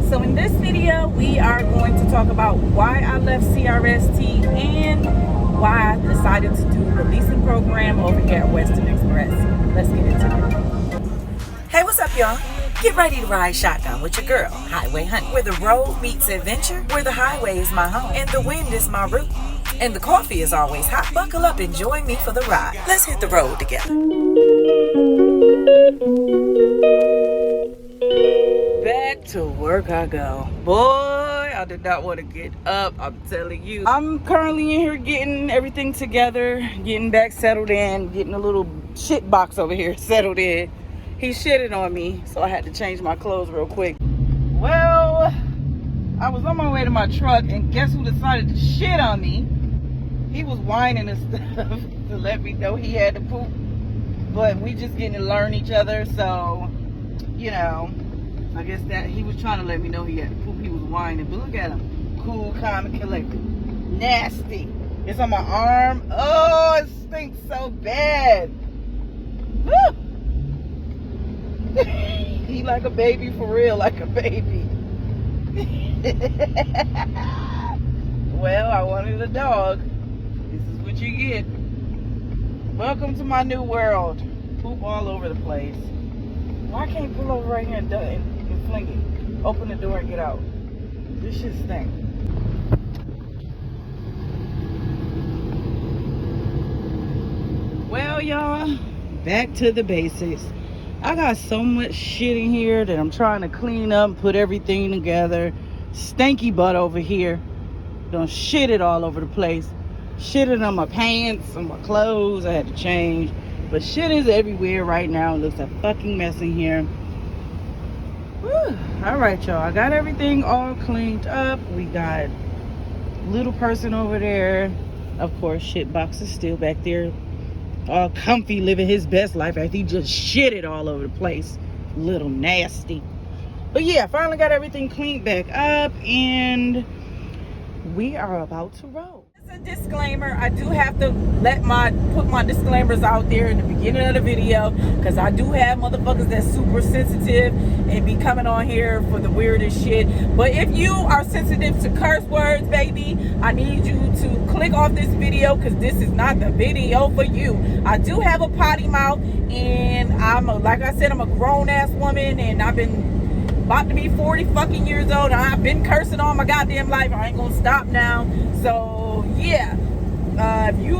So in this video, we are going to talk about why I left CRST and why I decided to do the leasing program over here at Western Express. Let's get into it. Hey, what's up, y'all? Get ready to ride shotgun with your girl, Highway Honey, where the road meets adventure, where the highway is my home, and the wind is my route, and the coffee is always hot. Buckle up and join me for the ride. Let's hit the road together. Back to work I go. Boy, I did not want to get up, I'm telling you. I'm currently in here getting everything together, getting back settled in, getting a little shit box over here settled in. He shitted on me, so I had to change my clothes real quick. Well, I was on my way to my truck, and guess who decided to shit on me? He was whining and stuff to let me know he had to poop. But we just getting to learn each other, so, you know, I guess that he was trying to let me know he had to poop. He was whining, but look at him. Cool, calm, and collected. Nasty. It's on my arm. Oh, it stinks so bad. Woo! He like a baby for real, like a baby. Well, I wanted a dog. This is what you get. Welcome to my new world. Poop all over the place. Why can't you pull over right here and fling it? Open the door and get out. This shit stinks. Well, y'all, back to the basics. I got so much shit in here that I'm trying to clean up, put everything together. Stanky butt over here. Done shit it all over the place. Shitted on my pants, on my clothes. I had to change. But shit is everywhere right now. It looks a fucking mess in here. Whew. Alright, y'all. I got everything all cleaned up. We got little person over there. Of course, shit box is still back there. All comfy, living his best life after he just shitted all over the place. Little nasty. But yeah, finally got everything cleaned back up and we are about to roll. As a disclaimer, I do have to put my disclaimers out there in the beginning of the video because I do have motherfuckers that's super sensitive and be coming on here for the weirdest shit. But if you are sensitive to curse words, baby, I need you to click off this video because this is not the video for you. I do have a potty mouth and like I said, I'm a grown ass woman and I've been about to be 40 fucking years old and I've been cursing all my goddamn life. I ain't gonna stop now. So yeah, if you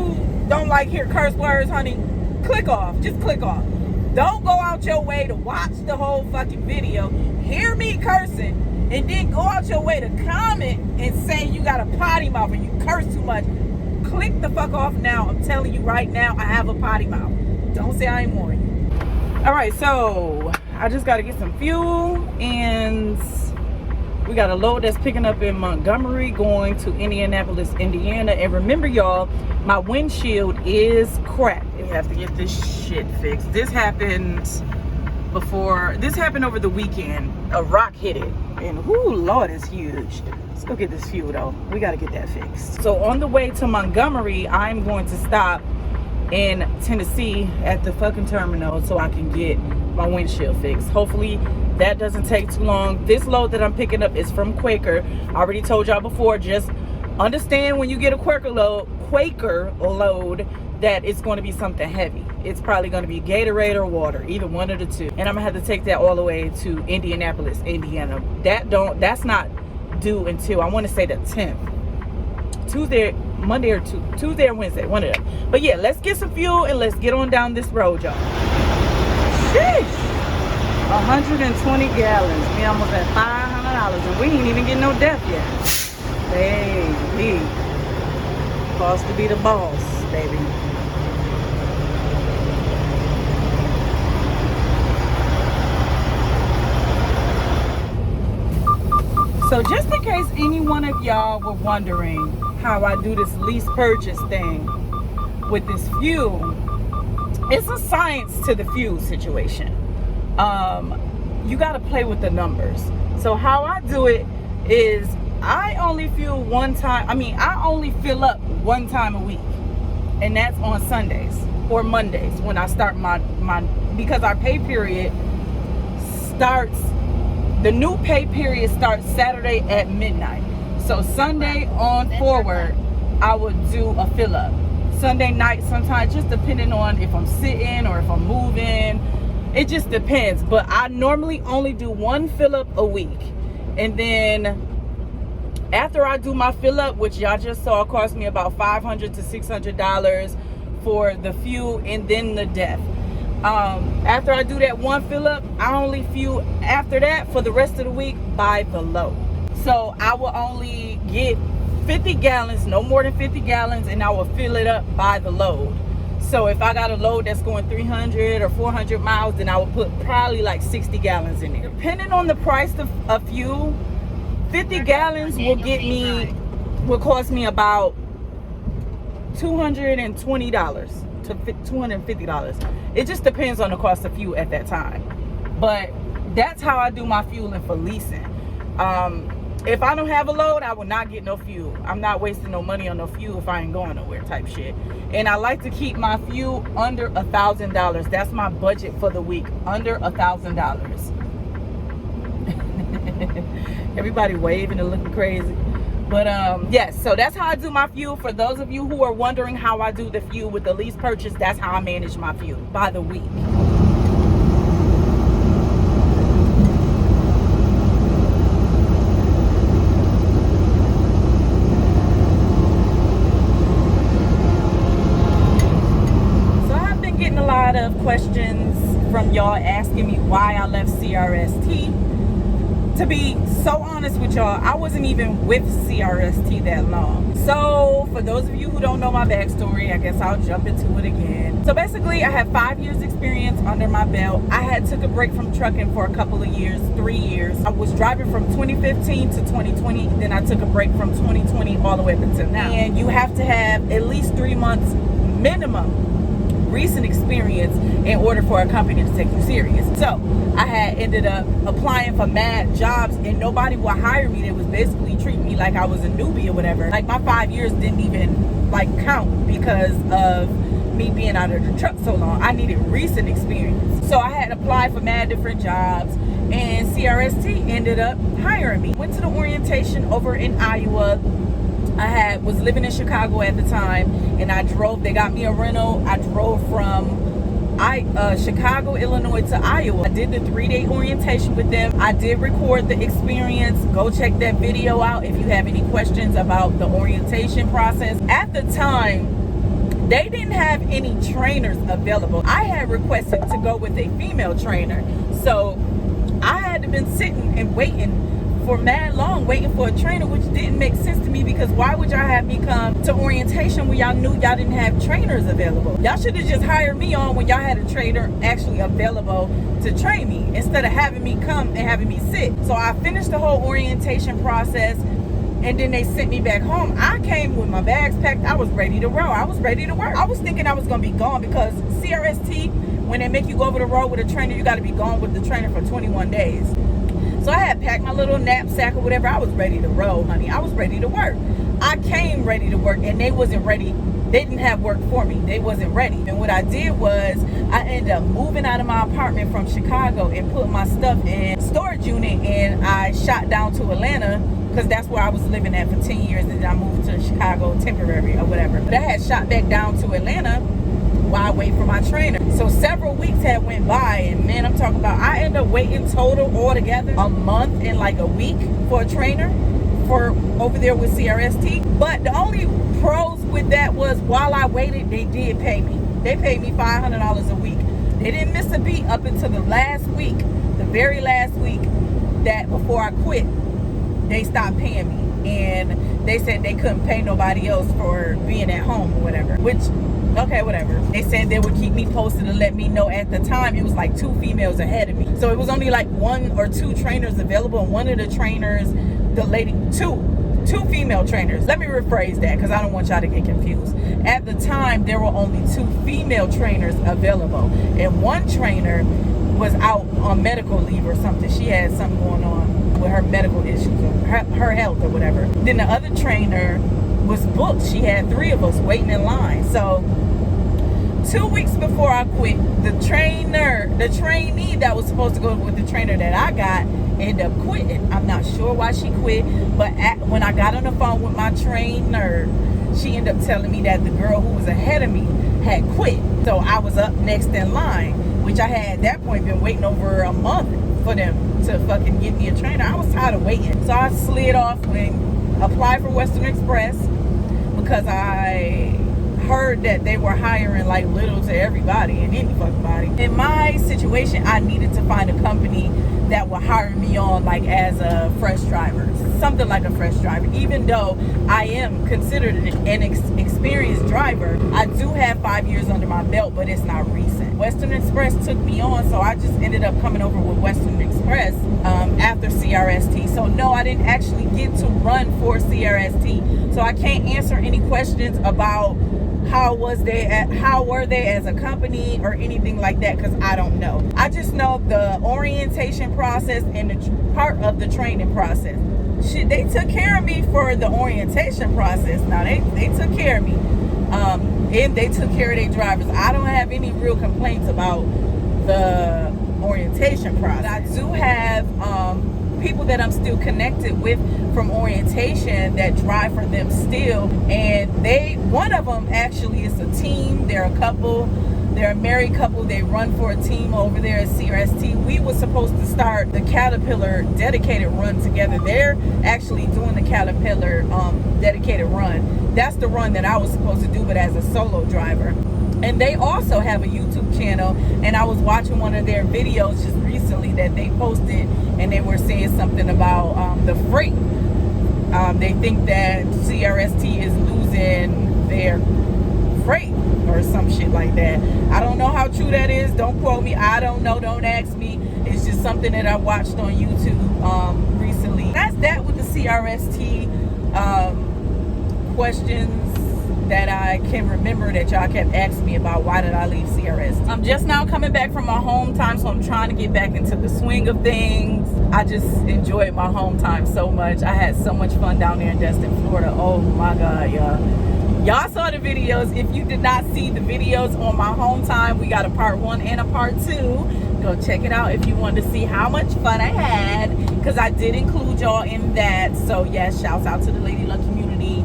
don't like hear curse words, honey, click off. Just click off. Don't go out your way to watch the whole fucking video, hear me cursing, and then go out your way to comment and say you got a potty mouth or you curse too much. Click the fuck off now. I'm telling you right now, I have a potty mouth. Don't say I ain't warning you. All right, so I just got to get some fuel and we got a load that's picking up in Montgomery going to Indianapolis, Indiana. And remember, y'all, my windshield is cracked. You have to get this shit fixed. This happened over the weekend. A rock hit it. And whoo, Lord, it's huge. Let's go get this fuel, though. We got to get that fixed. So on the way to Montgomery, I'm going to stop in Tennessee at the fucking terminal so I can get my windshield fixed. Hopefully that doesn't take too long. This load that I'm picking up is from Quaker. I already told y'all before, just understand when you get a Quaker load that it's going to be something heavy. It's probably going to be Gatorade or water, either one of the two. And I'm gonna have to take that all the way to Indianapolis, Indiana. That's not due until I want to say the 10th. Tuesday or Wednesday, one of them. But yeah, let's get some fuel and let's get on down this road, y'all. Sheesh. 120 gallons. We almost at $500 and we ain't even getting no death yet. Baby. Supposed to be the boss, baby. So just in case any one of y'all were wondering how I do this lease purchase thing with this fuel, it's a science to the fuel situation. You got to play with the numbers. So how I do it is I only fuel one time. I only fill up one time a week, and that's on Sundays or Mondays when I start my because our pay period starts the new pay period starts Saturday at midnight. So Sunday on forward, I would do a fill up. Sunday night sometimes, just depending on if I'm sitting or if I'm moving. It just depends. But I normally only do one fill up a week. And then after I do my fill up, which y'all just saw cost me about $500 to $600 for the fuel and then the death. After I do that one fill up, I only fuel after that for the rest of the week by the load. So I will only get 50 gallons, no more than 50 gallons, and I will fill it up by the load. So if I got a load that's going 300 or 400 miles, then I will put probably like 60 gallons in there. Depending on the price of fuel, 50 gallons will cost me about $220 to $250. It just depends on the cost of fuel at that time. But that's how I do my fueling for leasing. If I don't have a load, I will not get no fuel. I'm not wasting no money on no fuel if I ain't going nowhere type shit. And I like to keep my fuel under $1,000. That's my budget for the week, under $1,000. Everybody waving and looking crazy. But yes, so that's how I do my fuel. For those of you who are wondering how I do the fuel with the lease purchase, that's how I manage my fuel by the week. So I've been getting a lot of questions from y'all asking me why I left CRST. To be so honest with y'all, I wasn't even with CRST that long. So for those of you who don't know my backstory, I guess I'll jump into it again. So basically, I have 5 years experience under my belt. I took a break from trucking for a couple of years, 3 years. I was driving from 2015 to 2020. Then I took a break from 2020 all the way up until now. And you have to have at least 3 months minimum recent experience in order for a company to take you serious. So I had ended up applying for mad jobs and nobody would hire me. They was basically treating me like I was a newbie or whatever. Like my 5 years didn't even like count because of me being out of the truck so long. I needed recent experience. So I had applied for mad different jobs and CRST ended up hiring me. Went to the orientation over in Iowa. I was living in Chicago at the time, and I drove. They got me a rental. I drove from Chicago, Illinois to Iowa. I did the 3-day orientation with them. I did record the experience. Go check that video out if you have any questions about the orientation process. At the time, they didn't have any trainers available. I had requested to go with a female trainer, so I had to been sitting and waiting for mad long, waiting for a trainer, which didn't make sense to me because why would y'all have me come to orientation when y'all knew y'all didn't have trainers available? Y'all should have just hired me on when y'all had a trainer actually available to train me instead of having me come and having me sit. So I finished the whole orientation process and then they sent me back home. I came with my bags packed. I was ready to roll. I was ready to work. I was thinking I was going to be gone because CRST, when they make you go over the road with a trainer, you got to be gone with the trainer for 21 days. So I had packed my little knapsack or whatever. I was ready to roll, honey. I was ready to work. I came ready to work and they wasn't ready. They didn't have work for me. They wasn't ready. And what I did was I ended up moving out of my apartment from Chicago and put my stuff in storage unit, and I shot down to Atlanta because that's where I was living at for 10 years, and then I moved to Chicago temporary or whatever. But I had shot back down to Atlanta while I wait for my trainer. So several weeks had went by, and man, I'm talking about I ended up waiting total altogether a month and like a week for a trainer for over there with CRST. But the only pros with that was while I waited, they did pay me. They paid me $500 a week. They didn't miss a beat up until the last week, the very last week that before I quit, they stopped paying me. And they said they couldn't pay nobody else for being at home or whatever, which, okay, whatever. They said they would keep me posted and let me know. At the time, it was like 2 females ahead of me. So it was only like 1 or 2 trainers available. And one of the trainers, the lady, two female trainers. Let me rephrase that because I don't want y'all to get confused. At the time, there were only 2 female trainers available. And one trainer was out on medical leave or something. She had something going on with her medical issues or her health or whatever. Then the other trainer was booked. She had 3 of us waiting in line. So 2 weeks before I quit, the trainee that was supposed to go with the trainer that I got ended up quitting. I'm not sure why she quit, but when I got on the phone with my trainer, she ended up telling me that the girl who was ahead of me had quit. So I was up next in line, which I had at that point been waiting over a month for them to fucking get me a trainer. I was tired of waiting. So I slid off and applied for Western Express because I heard that they were hiring like little to everybody and any fucking body. In my situation, I needed to find a company that would hire me on like as a fresh driver, something like a fresh driver. Even though I am considered an experienced driver, I do have 5 years under my belt, but it's not recent. Western Express took me on, so I just ended up coming over with Western Express after CRST. So no, I didn't actually get to run for CRST, so I can't answer any questions about how were they as a company or anything like that, because I don't know. I just know the orientation process and the part of the training process. Shit, they took care of me for the orientation process. Now they took care of me, and they took care of their drivers. I don't have any real complaints about the orientation process. I do have people that I'm still connected with from orientation that drive for them still, and one of them actually is a team. They're a couple, they're a married couple. They run for a team over there at CRST. We were supposed to start the Caterpillar dedicated run together. They're actually doing the Caterpillar dedicated run. That's the run that I was supposed to do, but as a solo driver. And they also have a YouTube channel, and I was watching one of their videos just recently that they posted, and they were saying something about the freight. They think that CRST is losing their freight or some shit like that. I don't know how true that is. Don't quote me. I don't know. Don't ask me. It's just something that I watched on YouTube recently. That's that with the CRST questions that I can remember that y'all kept asking me about. Why did I leave CRST? I'm just now coming back from my home time, so I'm trying to get back into the swing of things. I just enjoyed my home time so much. I had so much fun down there in Destin, Florida. Oh my God, y'all saw the videos. If you did not see the videos on my home time, we got a part 1 and a part 2. Go check it out if you want to see how much fun I had, because I did include y'all in that. So yes, shouts out to the Ladiiee Luck community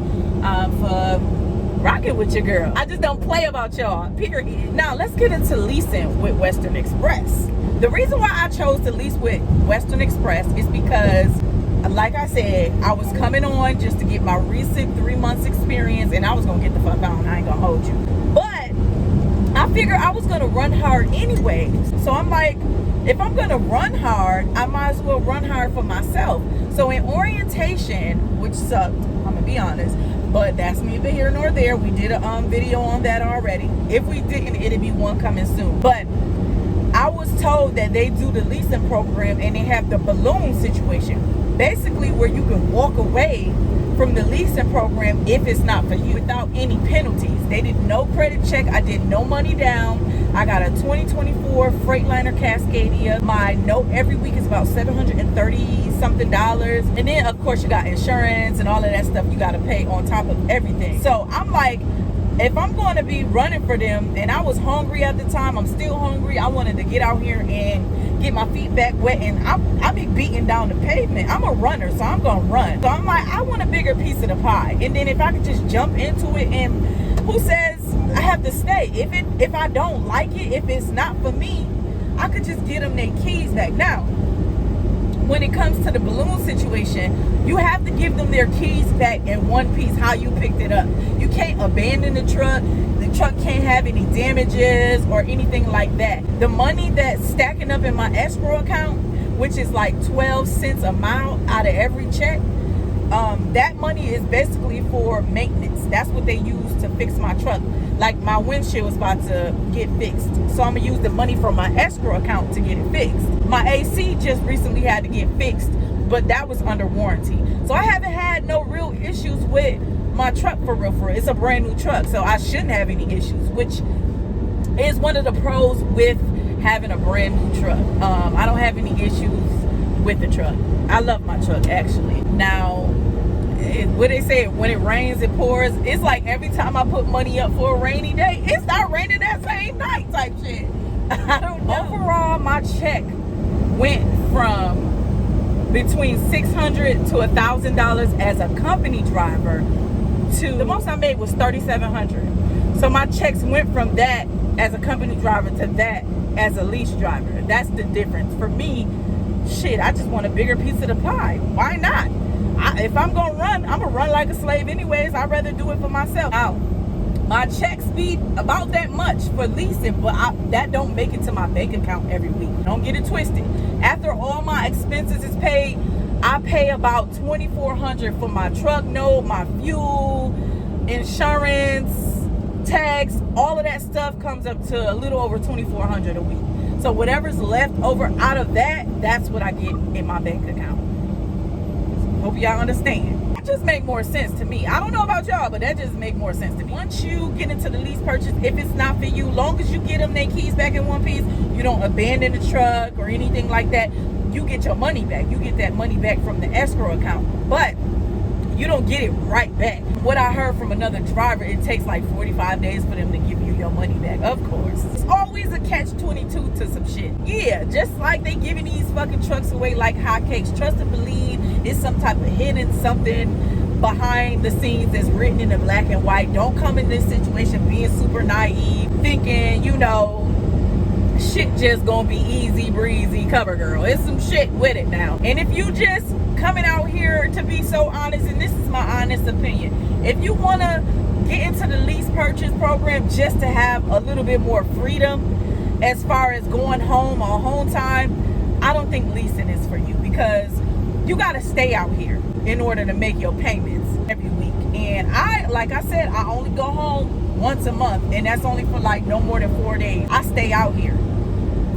for rocking with your girl. I just don't play about y'all, period. Now let's get into leasing with Western Express. The reason why I chose to lease with Western Express is because, like I said, I was coming on just to get my recent 3 months experience, and I was gonna get the fuck on. I ain't gonna hold you, but I figured I was gonna run hard anyway. So I'm like, if I'm gonna run hard, I might as well run hard for myself. So in orientation, which sucked, I'm gonna be honest, but that's neither here nor there. We did a video on that already. If we didn't, it'll be one coming soon. But I was told that they do the leasing program, and they have the balloon situation, basically where you can walk away from the leasing program if it's not for you without any penalties. They did no credit check. I did no money down. I got a 2024 Freightliner Cascadia. My note every week is about $730 something. And then of course you got insurance and all of that stuff you got to pay on top of everything. So I'm like, if I'm going to be running for them, and I was hungry at the time, I'm still hungry. I wanted to get out here and get my feet back wet, and I be beating down the pavement. I'm a runner, so I'm going to run. So I'm like, I want a bigger piece of the pie. And then if I could just jump into it, and who says I have to stay? If I don't like it, if it's not for me, I could just get them their keys back. Now, when it comes to the balloon situation, you have to give them their keys back in one piece, how you picked it up. You can't abandon the truck. The truck can't have any damages or anything like that. The money that's stacking up in my escrow account, which is like 12 cents a mile out of every check, that money is basically for maintenance. That's what they use to fix my truck. Like my windshield was about to get fixed, so I'm gonna use the money from my escrow account to get it fixed. My AC just recently had to get fixed, but that was under warranty. So I haven't had no real issues with my truck for real. It's a brand new truck, so I shouldn't have any issues, which is one of the pros with having a brand new truck. I don't have any issues with the truck. I love my truck, actually. Now, what they say, when it rains, it pours. It's like every time I put money up for a rainy day, it start raining that same night type shit. I don't know. Overall, my check went from between $600 to $1,000 as a company driver to the most I made was $3,700. So my checks went from that as a company driver to that as a lease driver. That's the difference. For me, shit, I just want a bigger piece of the pie. Why not? If I'm gonna run, I'm gonna run like a slave anyways. I'd rather do it for myself. Now, my checks be about that much for leasing, but that don't make it to my bank account every week. Don't get it twisted. After all my expenses is paid, I pay about $2,400 for my truck note, my fuel, insurance, tax. All of that stuff comes up to a little over $2,400 a week. So whatever's left over out of that, that's what I get in my bank account. Hope y'all understand. That just make more sense to me. I don't know about y'all, but that just make more sense to me. Once you get into the lease purchase, if it's not for you, long as you get them their keys back in one piece, you don't abandon the truck or anything like that, you get your money back. You get that money back from the escrow account, but you don't get it right back. What I heard from another driver, it takes like 45 days for them to give you your money back. Of course. It's always a catch-22 to some shit. Yeah, just like they giving these fucking trucks away like hotcakes. Trust and believe it's some type of hidden something behind the scenes that's written in the black and white. Don't come in this situation being super naive, thinking, you know, shit just gonna be easy breezy cover girl. It's some shit with it now. And if you just coming out here to be so honest, and this is my honest opinion, if you want to get into the lease purchase program just to have a little bit more freedom as far as going home on home time, I don't think leasing is for you, because you got to stay out here in order to make your payments every week. And like I said, I only go home once a month, and that's only for like no more than 4 days. I stay out here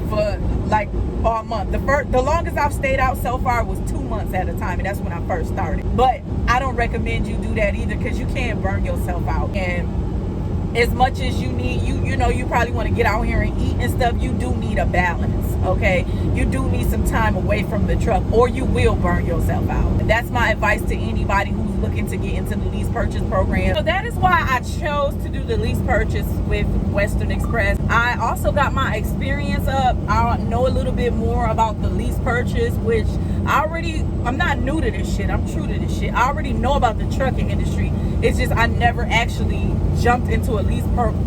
for like all month. The longest I've stayed out so far was 2 months at a time, and that's when I first started. But I don't recommend you do that either, because you can burn yourself out. And as much as you need, you know, you probably want to get out here and eat and stuff, you do need a balance, okay? You do need some time away from the truck, or you will burn yourself out. And that's my advice to anybody who's looking to get into the lease purchase program. So that is why I chose to do the lease purchase with Western Express. I also got my experience up. I know a little bit more about the lease purchase, which I'm not new to this shit. I'm true to this shit. I already know about the trucking industry. It's just I never actually jumped into a lease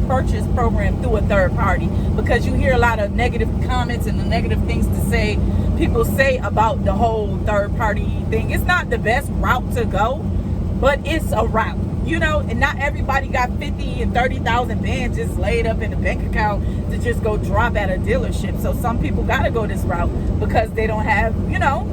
purchase program through a third party, because you hear a lot of negative comments and the negative things people say about the whole third party thing. It's not the best route to go, but it's a route, you know. And not everybody got 50 and 30,000 bands just laid up in the bank account to just go drop at a dealership. So some people gotta go this route because they don't have, you know,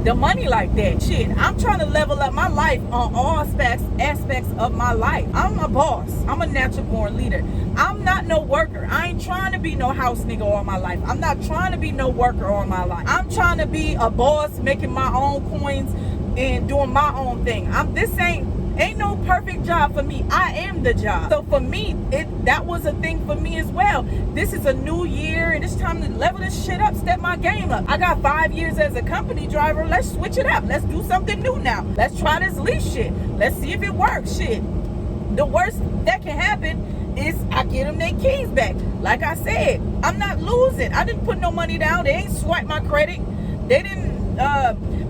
the money like that. Shit, I'm trying to level up my life on all aspects of my life. I'm a boss. I'm a natural born leader. I'm not no worker. I ain't trying to be no house nigga all my life. I'm not trying to be no worker all my life. I'm trying to be a boss, making my own coins and doing my own thing. This ain't no perfect job for me. I am the job. So for me, that was a thing for me as well. This is a new year, and it's time to level this shit up, step my game up. I got 5 years as a company driver. Let's switch it up. Let's do something new now. Let's try this lease shit. Let's see if it works. Shit, the worst that can happen is I get them their keys back. Like I said, I'm not losing. I didn't put no money down. They ain't swiped my credit. They didn't.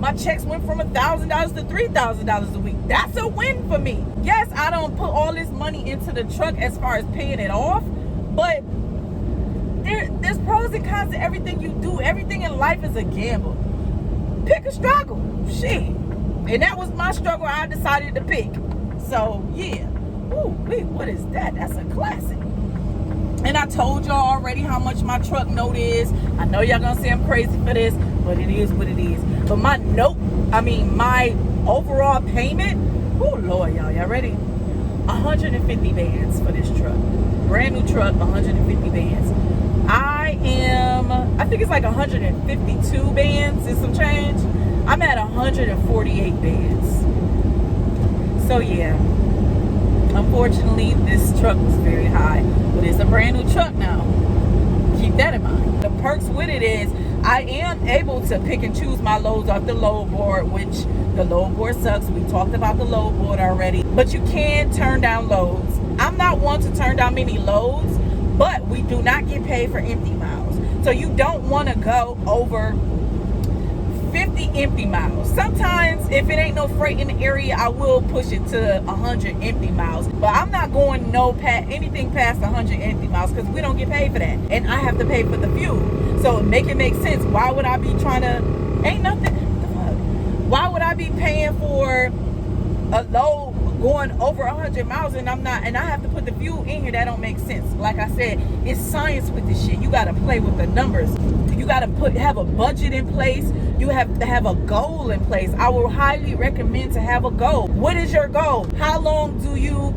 My checks went from $1,000 to $3,000 a week. That's a win for me. Yes, I don't put all this money into the truck as far as paying it off, but there's pros and cons to everything you do. Everything in life is a gamble. Pick a struggle. Shit. And that was my struggle I decided to pick. So, yeah. Ooh, wait, what is that? That's a classic. And I told y'all already how much my truck note is. I know y'all gonna say I'm crazy for this, but it is what it is. But my overall payment, oh Lord, y'all ready? 150 bands for this truck. Brand new truck, 150 bands. I think it's like 152 bands and some change. I'm at 148 bands. So yeah. Unfortunately, this truck was very high, but it's a brand new truck now. Keep that in mind. The perks with it is I am able to pick and choose my loads off the load board, which the load board sucks. We talked about the load board already, but you can turn down loads. I'm not one to turn down many loads, but we do not get paid for empty miles. So you don't want to go over 50 empty miles. Sometimes if it ain't no freight in the area, I will push it to 100 empty miles, but I'm not going anything past 100 empty miles because we don't get paid for that, and I have to pay for the fuel. So make it make sense. Why would I be trying to, ain't nothing, why would I be paying for a load going over 100 miles and I'm not, and I have to put the fuel in here? That don't make sense. Like I said, it's science with this shit. You got to play with the numbers. You got to have a budget in place. You have to have a goal in place. I will highly recommend to have a goal. What is your goal? How long do you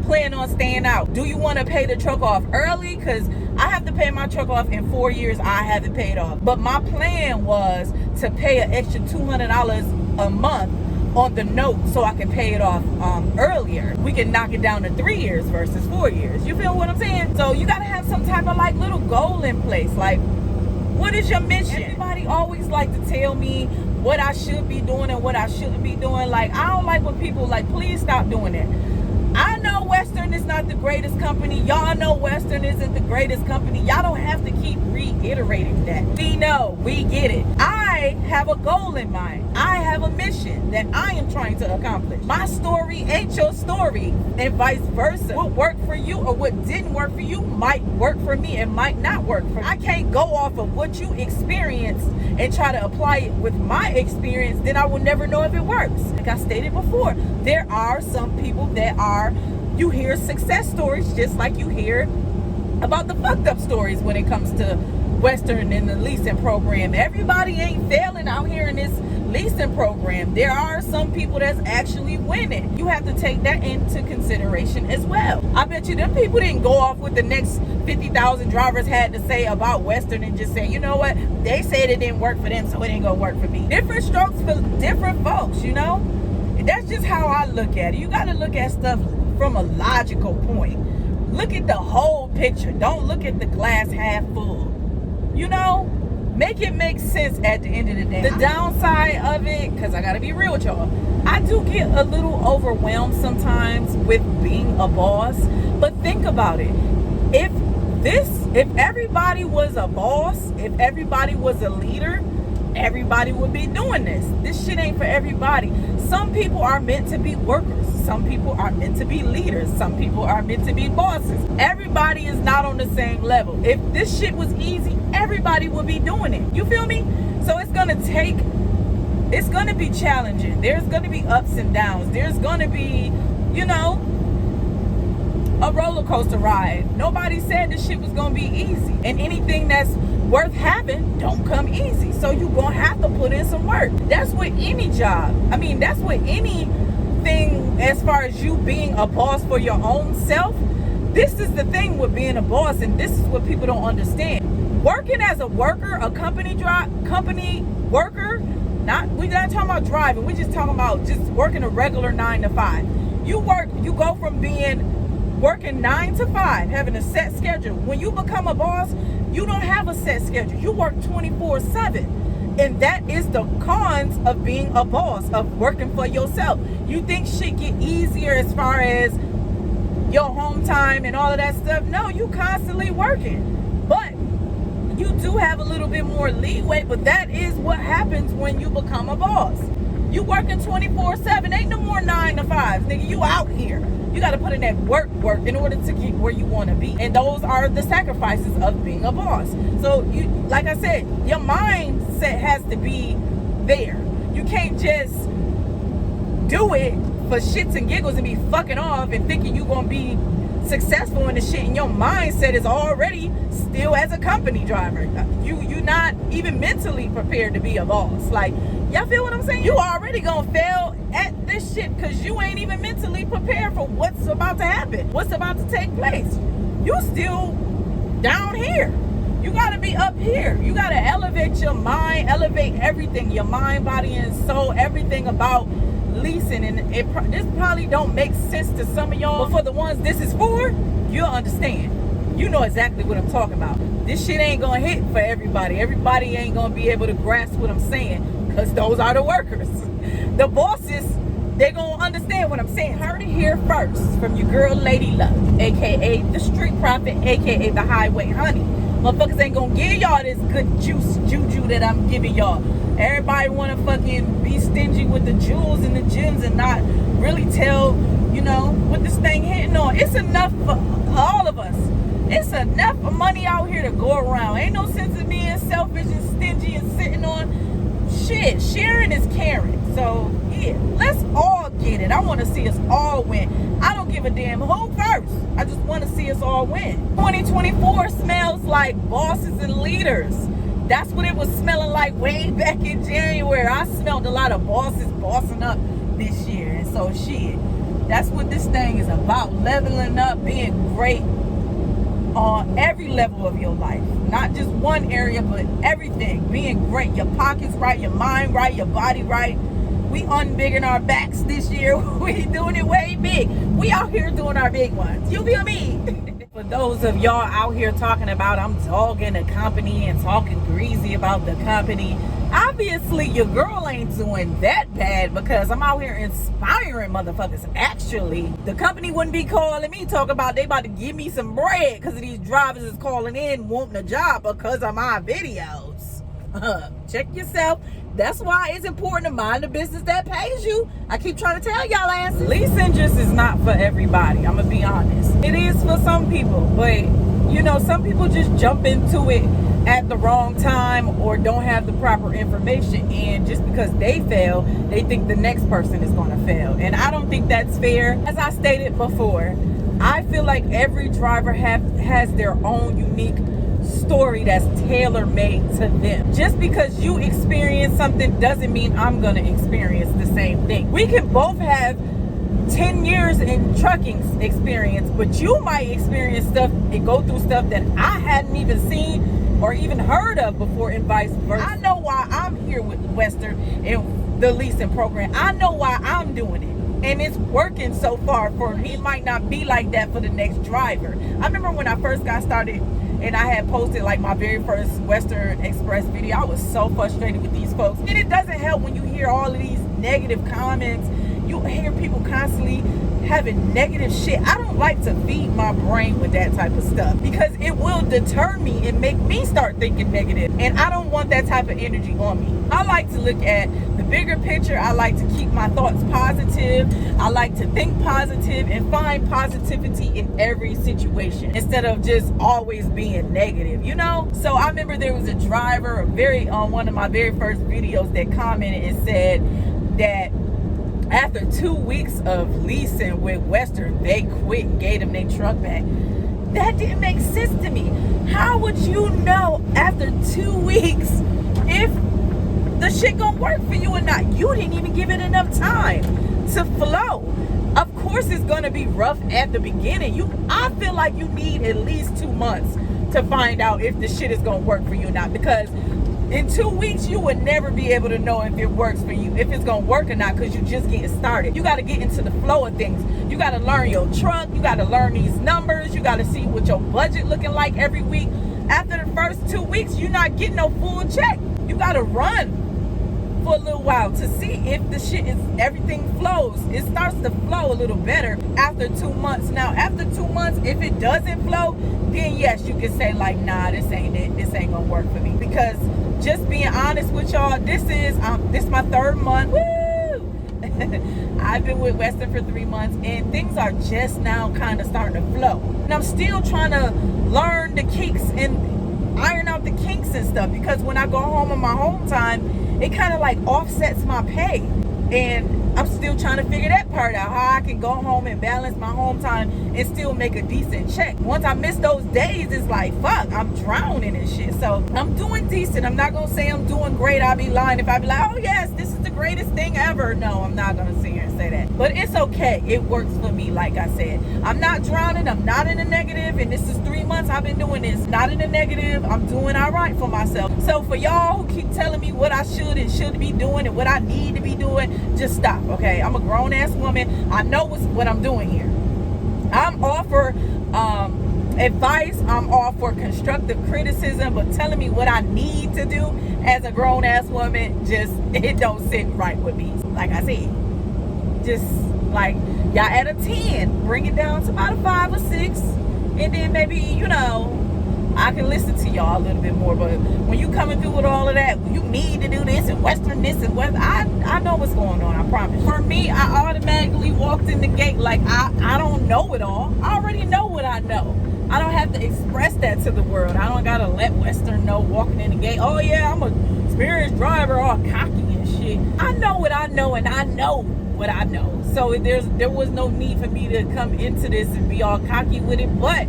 plan on staying out? Do you want to pay the truck off early? Because I have to pay my truck off in 4 years. I haven't paid off. But my plan was to pay an extra $200 a month on the note so I can pay it off earlier. We can knock it down to 3 years versus 4 years. You feel what I'm saying? So you got to have some type of like little goal in place. Like, what is your mission? Everybody always like to tell me what I should be doing and what I shouldn't be doing. Like, I don't like when people like, please stop doing it. I know Western is not the greatest company. Y'all know Western isn't the greatest company. Y'all don't have to keep reiterating that. We know, we get it. I have a goal in mind. I have a mission that I am trying to accomplish. My story ain't your story, and vice versa. What worked for you or what didn't work for you might work for me and might not work for me. I can't go off of what you experienced and try to apply it with my experience. Then I will never know if it works. Like I stated before, there are some people that are, you hear success stories just like you hear about the fucked up stories when it comes to Western and the leasing program. Everybody ain't failing out here in this leasing program. There are some people that's actually winning. You have to take that into consideration as well. I bet you them people didn't go off with the next 50,000 drivers had to say about Western and just say, you know what, they said it didn't work for them, so it ain't gonna work for me. Different strokes for different folks, you know? That's just how I look at it. You gotta look at stuff from a logical point. Look at the whole picture. Don't look at the glass half full. You know, make it make sense at the end of the day. The downside of it, because I gotta be real with y'all, I do get a little overwhelmed sometimes with being a boss. But think about it. If everybody was a boss, if everybody was a leader, everybody would be doing this. This shit ain't for everybody. Some people are meant to be workers. Some people are meant to be leaders. Some people are meant to be bosses. Everybody is not on the same level. If this shit was easy, everybody would be doing it. You feel me? So it's gonna be challenging. There's gonna be ups and downs. There's gonna be, you know, a roller coaster ride. Nobody said this shit was gonna be easy. And anything that's worth having don't come easy. So you're gonna have to put in some work. That's with any job. I mean, that's with anything as far as you being a boss for your own self. This is the thing with being a boss, and this is what people don't understand. Working as a worker, a company worker, we're not talking about driving, we're just talking about just working a regular 9 to 5. You go from working 9 to 5, having a set schedule. When you become a boss, you don't have a set schedule. You work 24/7. And that is the cons of being a boss, of working for yourself. You think shit get easier as far as your home time and all of that stuff? No, you constantly working. But you do have a little bit more leeway, but that is what happens when you become a boss. You working 24/7, ain't no more 9 to 5. Nigga, you out here. You got to put in that work in order to get where you want to be. And those are the sacrifices of being a boss. So, you, like I said, your mindset has to be there. You can't just do it for shits and giggles and be fucking off and thinking you're going to be successful in the shit. And your mindset is already still as a company driver. You're not even mentally prepared to be a boss. Like, y'all feel what I'm saying? You already going to fail at this shit because you ain't even mentally prepared for what's about to happen, what's about to take place. You still down here. You got to be up here. You got to elevate your mind, elevate everything, your mind, body, and soul, everything about leasing. And this probably don't make sense to some of y'all, but for the ones this is for, you'll understand. you know exactly what I'm talking about. This shit ain't gonna hit for everybody. Everybody ain't gonna be able to grasp what I'm saying, because those are the workers. The bosses, they gonna understand what I'm saying. Heard it here first from your girl Ladiiee Luck, aka the Street Prophet, aka the Highway Honey. Motherfuckers ain't gonna give y'all this good juju that I'm giving y'all. Everybody wanna fucking be stingy with the jewels and the gems and not really tell, you know, what this thing hitting on. It's enough for all of us. It's enough money out here to go around. Ain't no sense of being selfish and stingy and sitting on shit. Sharing is caring. So yeah, let's all get it. I want to see us all win. I don't give a damn who first. I just want to see us all win. 2024 smells like bosses and leaders. That's what it was smelling like way back in January. I smelled a lot of bosses bossing up this year. And so shit, that's what this thing is about. Leveling up, being great on every level of your life. Not just one area, but everything. Being great. Your pockets right, your mind right, your body right. We unbigging our backs this year. We doing it way big. We out here doing our big ones. You feel me? For those of y'all out here talking about I'm dogging the company and talking greasy about the company, obviously your girl ain't doing that bad, because I'm out here inspiring motherfuckers. Actually, the company wouldn't be calling me talking about they about to give me some bread because of these drivers is calling in wanting a job because of my videos. Check yourself. That's why it's important to mind the business that pays you. I keep trying to tell y'all asses. Leasing just is not for everybody. I'm gonna be honest. It is for some people, but you know, some people just jump into it at the wrong time or don't have the proper information, and just because they fail, they think the next person is going to fail, and I don't think that's fair. As I stated before, I feel like every driver has their own unique story that's tailor-made to them. Just because you experience something doesn't mean I'm going to experience the same thing. We can both have 10 years in trucking experience, but you might experience stuff and go through stuff that I hadn't even seen or even heard of before, and vice versa. I know why I'm here with Western and the leasing program. I know why I'm doing it, and it's working so far for me. It might not be like that for the next driver. I remember when I first got started and I had posted like my very first Western Express video, I was so frustrated with these folks. And it doesn't help when you hear all of these negative comments. You hear people constantly having negative shit. I don't like to feed my brain with that type of stuff, because it will deter me and make me start thinking negative, and I don't want that type of energy on me. I like to look at the bigger picture. I like to keep my thoughts positive. I like to think positive and find positivity in every situation instead of just always being negative, you know? So I remember there was a driver on one of my very first videos that commented and said that after 2 weeks of leasing with Western, they quit and gave them their truck back. That didn't make sense to me. How would you know after 2 weeks if the shit gonna work for you or not? You didn't even give it enough time to flow. Of course it's gonna be rough at the beginning. I feel like you need at least 2 months to find out if the shit is gonna work for you or not, because in 2 weeks, you would never be able to know if it works for you, if it's going to work or not, because you're just getting started. You got to get into the flow of things. You got to learn your truck. You got to learn these numbers. You got to see what your budget looking like every week. After the first 2 weeks, you're not getting no full check. You got to run for a little while to see if the shit is, everything flows. It starts to flow a little better after 2 months. Now, after 2 months, if it doesn't flow, then yes, you can say like, nah, this ain't it. This ain't going to work for me. Because just being honest with y'all, this is my 3rd month. Woo! I've been with Western for 3 months, and things are just now kind of starting to flow. And I'm still trying to learn the kinks and iron out the kinks and stuff, because when I go home on my home time, it kind of like offsets my pay. And I'm still trying to figure that part out, how I can go home and balance my home time and still make a decent check. Once I miss those days, it's like, fuck, I'm drowning in shit. So I'm doing decent. I'm not going to say I'm doing great. I'll be lying if I be like, oh yes, this is the greatest thing ever. No, I'm not going to sit here and say that. But it's okay. It works for me, like I said. I'm not drowning. I'm not in the negative. And this is 3 months I've been doing this. Not in the negative. I'm doing all right for myself. So for y'all who keep telling me what I should and shouldn't be doing and what I need to be doing, just stop, okay? I'm a grown-ass woman. I know what I'm doing here. I'm offer advice, I'm all for constructive criticism, but telling me what I need to do as a grown-ass woman, just, it don't sit right with me. Like I said, just like, y'all at a 10, bring it down to about a 5 or 6, and then maybe, you know, I can listen to y'all a little bit more. But when you coming through with all of that, you need to do this and Western this and Western, I know what's going on, I promise. For me, I automatically walked in the gate like I don't know it all. I already know what I know. I don't have to express that to the world. I don't gotta let Western know walking in the gate, oh yeah, I'm a experienced driver, all cocky and shit. I know what I know, and I know what I know. So there was no need for me to come into this and be all cocky with it. But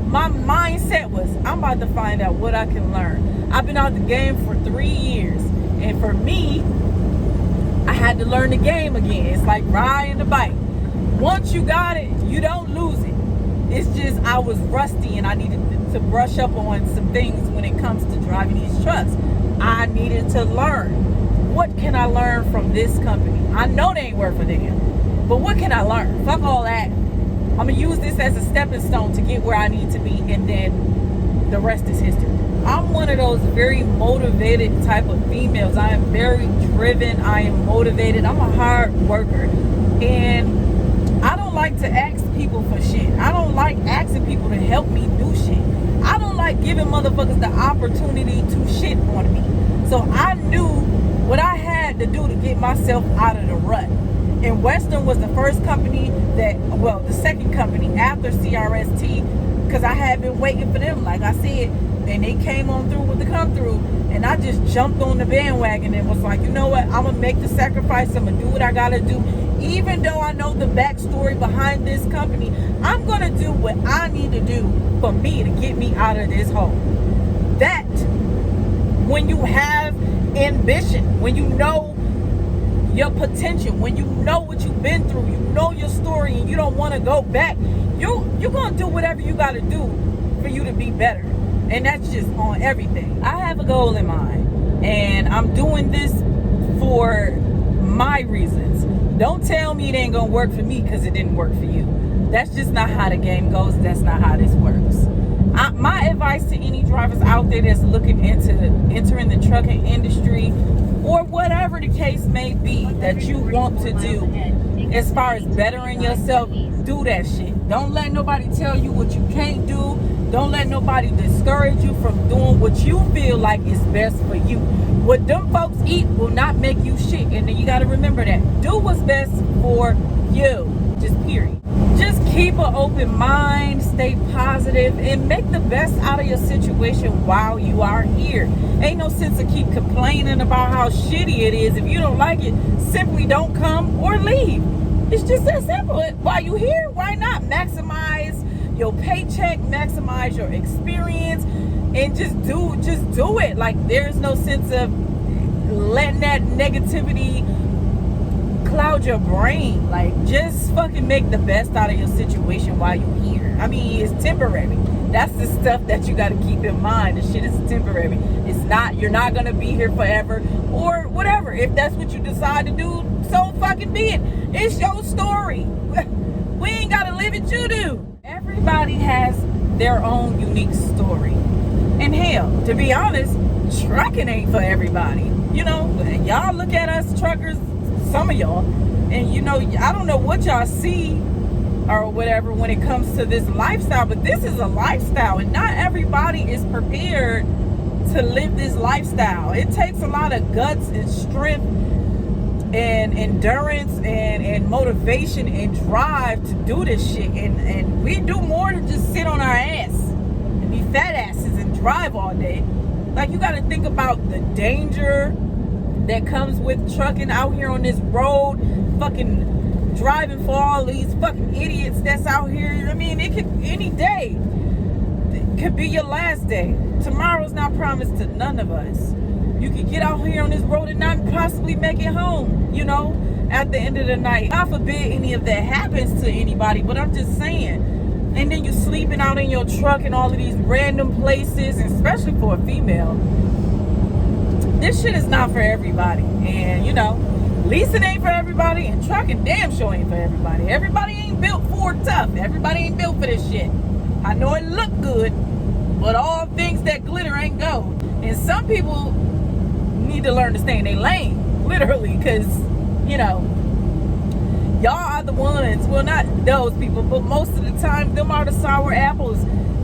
my mindset was, I'm about to find out what I can learn. I've been out the game for 3 years, and for me, I had to learn the game again. It's like riding the bike. Once you got it, you don't lose it. It's just I was rusty, and I needed to brush up on some things when it comes to driving these trucks. I needed to learn. What can I learn from this company? I know they ain't work for them, but what can I learn? Fuck all that. I'm gonna use this as a stepping stone to get where I need to be, and then the rest is history. I'm one of those very motivated type of females. I am very driven. I am motivated. I'm a hard worker, and I don't like to ask people for shit. I don't like asking people to help me do shit. I don't like giving motherfuckers the opportunity to shit on me. So I knew what I had to do to get myself out of the rut. And Western was the first company the second company after CRST, because I had been waiting for them, like I said, and they came on through with the come through, and I just jumped on the bandwagon and was like, you know what, I'm gonna make the sacrifice, I'm gonna do what I gotta do. Even though I know the backstory behind this company, I'm gonna do what I need to do for me to get me out of this hole. That, when you have ambition, when you know your potential, when you know what you've been through, you know your story, and you don't want to go back, you're gonna do whatever you got to do for you to be better. And that's just on everything. I have a goal in mind, and I'm doing this for my reasons. Don't tell me it ain't gonna work for me because it didn't work for you. That's just not how the game goes. That's not how this works. My advice to any drivers out there that's looking into entering the trucking industry, or whatever the case may be that you want to do as far as bettering yourself, do that shit. Don't let nobody tell you what you can't do. Don't let nobody discourage you from doing what you feel like is best for you. What them folks eat will not make you shit. And then you got to remember that. Do what's best for you. Just period. Just keep an open mind, stay positive, and make the best out of your situation while you are here. Ain't no sense of keep complaining about how shitty it is. If you don't like it, simply don't come or leave. It's just that simple. While you here, why not maximize your paycheck, maximize your experience, and just do it. Like, there's no sense of letting that negativity cloud your brain. Like, just fucking make the best out of your situation while you're here. I mean, it's temporary. That's the stuff that you got to keep in mind. The shit is temporary. It's not, you're not gonna be here forever or whatever. If that's what you decide to do, so fucking be it. It's your story. We ain't gotta live it, you do. Everybody has their own unique story. And hell, to be honest, trucking ain't for everybody. You know, y'all look at us truckers, some of y'all, and you know, I don't know what y'all see or whatever when it comes to this lifestyle, but this is a lifestyle, and not everybody is prepared to live this lifestyle. It takes a lot of guts and strength and endurance and motivation and drive to do this shit, and we do more than just sit on our ass and be fat asses and drive all day. Like, you got to think about the danger that comes with trucking out here on this road, fucking driving for all these fucking idiots that's out here. I mean, it could, any day could be your last day. Tomorrow's not promised to none of us. You could get out here on this road and not possibly make it home, you know, at the end of the night. God forbid any of that happens to anybody, but I'm just saying. And then you sleeping out in your truck in all of these random places, especially for a female. This shit is not for everybody. And, you know, leasing ain't for everybody, and trucking damn sure ain't for everybody. Everybody ain't built for tough. Everybody ain't built for this shit. I know it look good, but all things that glitter ain't gold. And some people need to learn to stay in their lane, literally, because, you know, y'all are the ones, well, not those people, but most of the time, them are the sour apples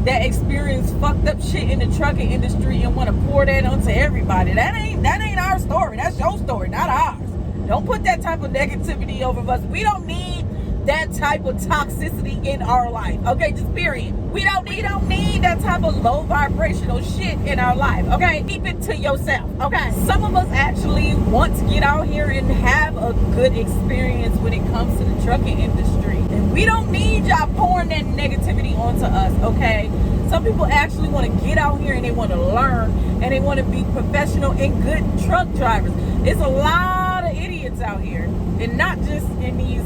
that experience fucked up shit in the trucking industry and want to pour that onto everybody. That ain't our story. That's your story, not ours. Don't put that type of negativity over us. We don't need that type of toxicity in our life. Okay, just period. We don't need that type of low vibrational shit in our life. Okay, keep it to yourself. Okay, some of us actually want to get out here and have a good experience when it comes to the trucking industry, and we don't need y'all pouring that negativity onto us. Okay, some people actually want to get out here and they want to learn and they want to be professional and good truck drivers. It's a lot of idiots out here, and not just in these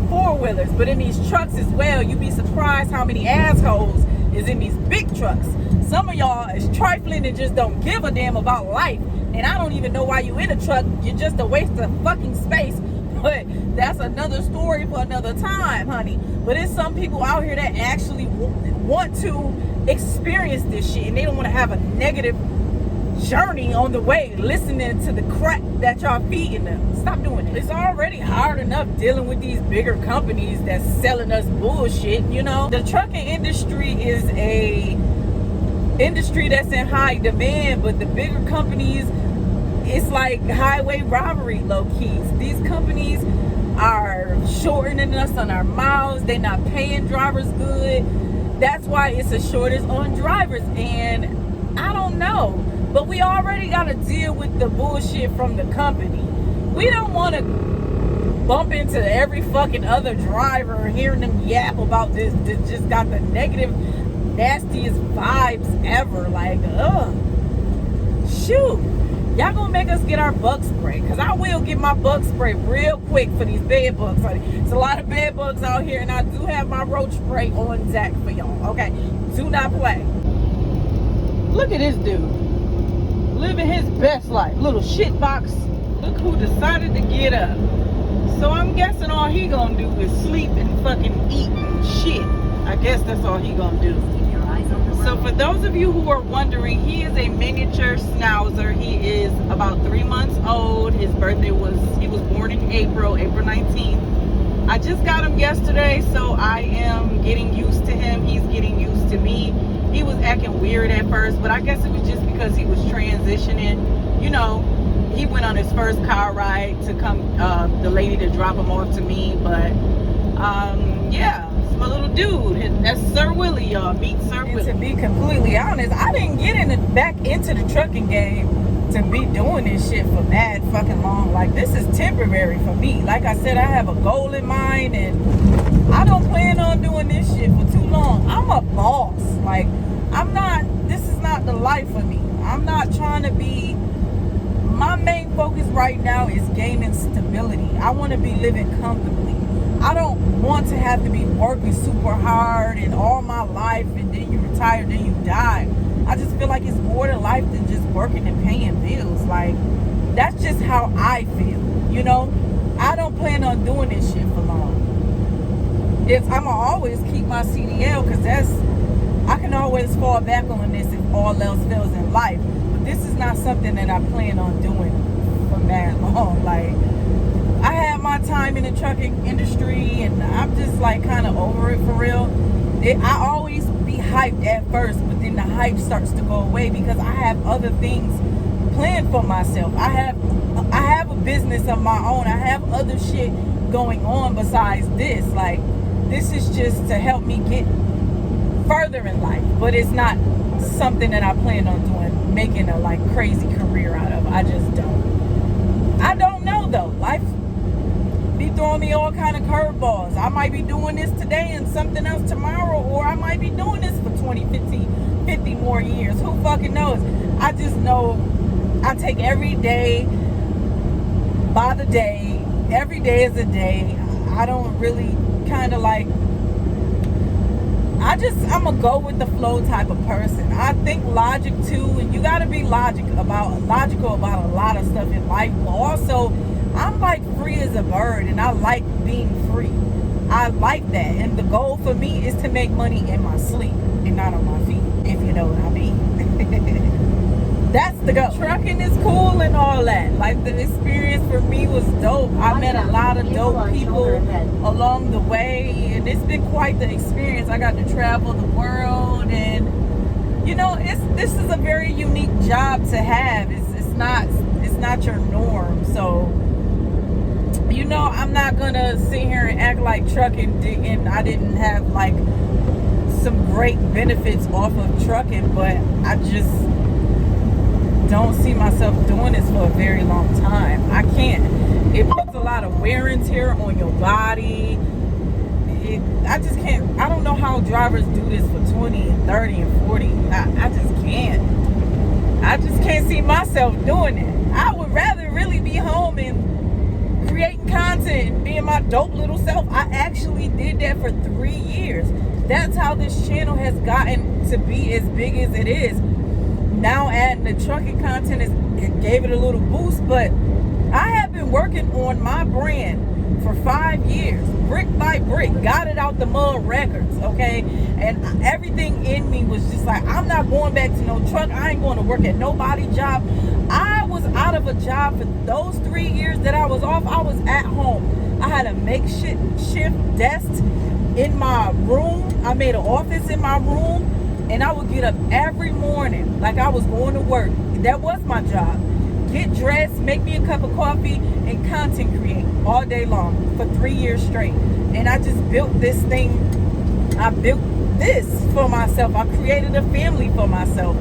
four-wheelers, but in these trucks as well. You'd be surprised how many assholes is in these big trucks. Some of y'all is trifling and just don't give a damn about life, and I don't even know why you in a truck. You're just a waste of fucking space. But that's another story for another time, honey. But it's some people out here that actually want to experience this shit, and they don't want to have a negative journey on the way, listening to the crap that y'all feeding them. Stop doing it. It's already hard enough dealing with these bigger companies that's selling us bullshit, you know. The trucking industry is a industry that's in high demand, but the bigger companies, it's like highway robbery, low keys. These companies are shortening us on our miles. They're not paying drivers good. That's why it's a shortage on drivers. And I don't know, but we already got to deal with the bullshit from the company. We don't want to bump into every fucking other driver hearing them yap about this that just got the negative, nastiest vibes ever. Like, ugh. Shoot. Y'all gonna make us get our bug spray, because I will get my bug spray real quick for these bed bugs, honey. It's a lot of bed bugs out here, and I do have my roach spray on deck for y'all. Okay, do not play. Look at this dude living his best life. Little shit box. Look who decided to get up. So I'm guessing all he gonna do is sleep and fucking eat shit. I guess that's all he gonna do. So for those of you who are wondering, he is a miniature schnauzer. He is about 3 months old. His birthday was, he was born in April 19th. I just got him yesterday, so I am getting used to him. He's getting used to me. He was acting weird at first, but I guess it was just because he was transitioning. You know, he went on his first car ride to come, the lady to drop him off to me. But yeah, it's my little dude. That's Sir Willie, y'all. Meet Sir Willie. To be completely honest, I didn't get back into the trucking game to be doing this shit for mad fucking long. Like, this is temporary for me. Like I said, I have a goal in mind, and I don't plan on doing this shit for too long. I'm a boss. Like, this is not the life for me. I'm not trying to be, my main focus right now is gaining stability. I want to be living comfortably. I don't want to have to be working super hard and all my life, and then you retire, then you die. I just feel like it's more to life than just working and paying bills. Like, that's just how I feel, you know? I don't plan on doing this shit for long. I'm going to always keep my CDL, because I can always fall back on this if all else fails in life. But this is not something that I plan on doing for that long. Like, I had my time in the trucking industry, and I'm just like kind of over it for real. I always be hyped at first, but then the hype starts to go away because I have other things planned for myself. I have a business of my own. I have other shit going on besides this. Like, this is just to help me get further in life, but it's not something that I plan on doing, making a like crazy career out of. I just don't. I don't know though. Life be throwing me all kind of curveballs. I might be doing this today and something else tomorrow, or I might be doing this for 20, 50 more years. Who fucking knows? I just know I take every day by the day. Every day is a day. I don't really kind of like, I'm a go with the flow type of person. I think logic too, and you gotta be logical about a lot of stuff in life. But also, I'm like free as a bird, and I like being free. I like that. And the goal for me is to make money in my sleep and not on my feet, if you know what I mean. That's the goal. Trucking is cool and all that. Like, the experience for me was dope. I met a lot of dope people along the way, and it's been quite the experience. I got to travel the world, and you know, this is a very unique job to have. It's not your norm. So, you know, I'm not gonna sit here and act like trucking and I didn't have like some great benefits off of trucking, but I just don't see myself doing this for a very long time. I can't. It puts a lot of wear and tear on your body. I just can't. I don't know how drivers do this for 20 and 30 and 40. I just can't. I just can't see myself doing it. I would rather really be home and creating content and being my dope little self. I actually did that for 3 years. That's how this channel has gotten to be as big as it is. Now adding the trucking content, it gave it a little boost, but I have been working on my brand for 5 years, brick by brick, got it out the mud records, okay? And everything in me was just like, I'm not going back to no truck. I ain't going to work at nobody's job. I was out of a job for those 3 years that I was off. I was at home. I had a makeshift desk in my room. I made an office in my room, and I would get up every morning like I was going to work. That was my job. Get dressed, make me a cup of coffee, and content create all day long for 3 years straight. And I just built this thing. I built this for myself. I created a family for myself.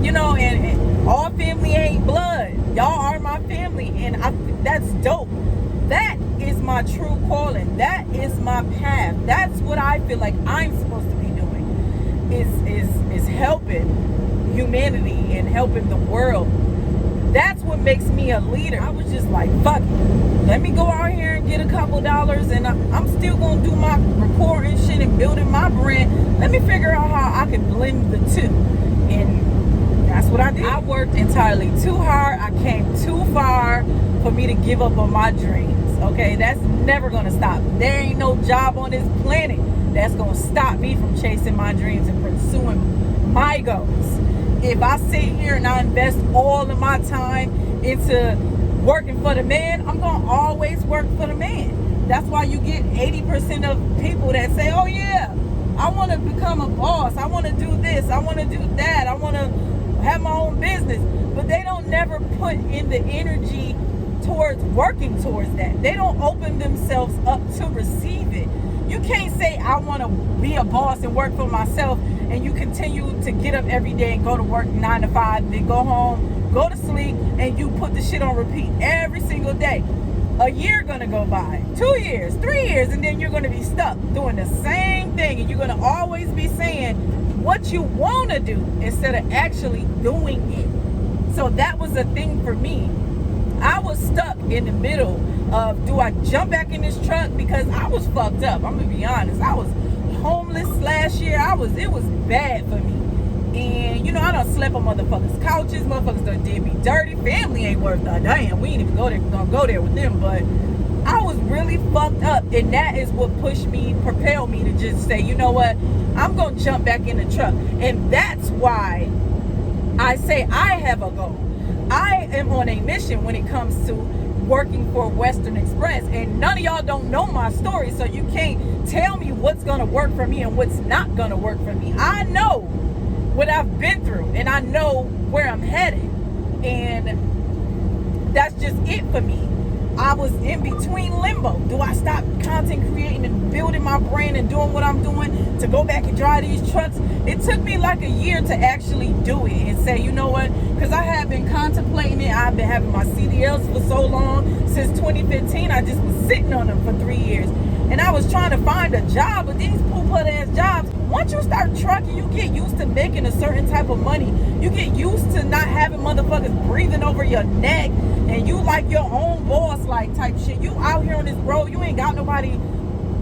You know, and all family ain't blood. Y'all are my family, and that's dope. That is my true calling. That is my path. That's what I feel like I'm supposed to be doing. Is helping humanity and helping the world. That's what makes me a leader. I was just like, fuck it. Let me go out here and get a couple dollars, and I'm still going to do my recording shit and building my brand. Let me figure out how I can blend the two. And that's what I did. I worked entirely too hard. I came too far for me to give up on my dreams. Okay, that's never going to stop. There ain't no job on this planet that's going to stop me from chasing my dreams and pursuing my goals. If I sit here and I invest all of my time into working for the man, I'm going to always work for the man. That's why you get 80% of people that say, oh yeah, I want to become a boss. I want to do this. I want to do that. I want to have my own business. But they don't never put in the energy towards working towards that. They don't open themselves up to receive it. You can't say I want to be a boss and work for myself, and you continue to get up every day and go to work 9 to 5, then go home, go to sleep, and you put the shit on repeat every single day. A year gonna go by, 2 years, 3 years, and then you're gonna be stuck doing the same thing, and you're gonna always be saying what you wanna do instead of actually doing it. So that was a thing for me. I was stuck in the middle of, do I jump back in this truck? Because I was fucked up. I'm gonna be honest. I was homeless last year. It was bad for me. And you know, I done slept on motherfuckers' couches. Motherfuckers done did me dirty. Family ain't worth a damn. We ain't even gonna go there with them. But I was really fucked up, and that is what propelled me to just say, you know what? I'm gonna jump back in the truck. And that's why I say I have a goal. I am on a mission when it comes to working for Western Express, and none of y'all don't know my story, so you can't tell me what's gonna work for me and what's not gonna work for me. I know what I've been through, and I know where I'm headed, and that's just it for me. I was in between limbo. Do I stop content creating and building my brand and doing what I'm doing to go back and drive these trucks? It took me like a year to actually do it and say, you know what? Because I have been contemplating it. I've been having my CDLs for so long. Since 2015, I just was sitting on them for 3 years. And I was trying to find a job, but these poop-ass jobs, once you start trucking, you get used to making a certain type of money. You get used to not having motherfuckers breathing over your neck, and you like your own boss, like type shit. You out here on this road, you ain't got nobody,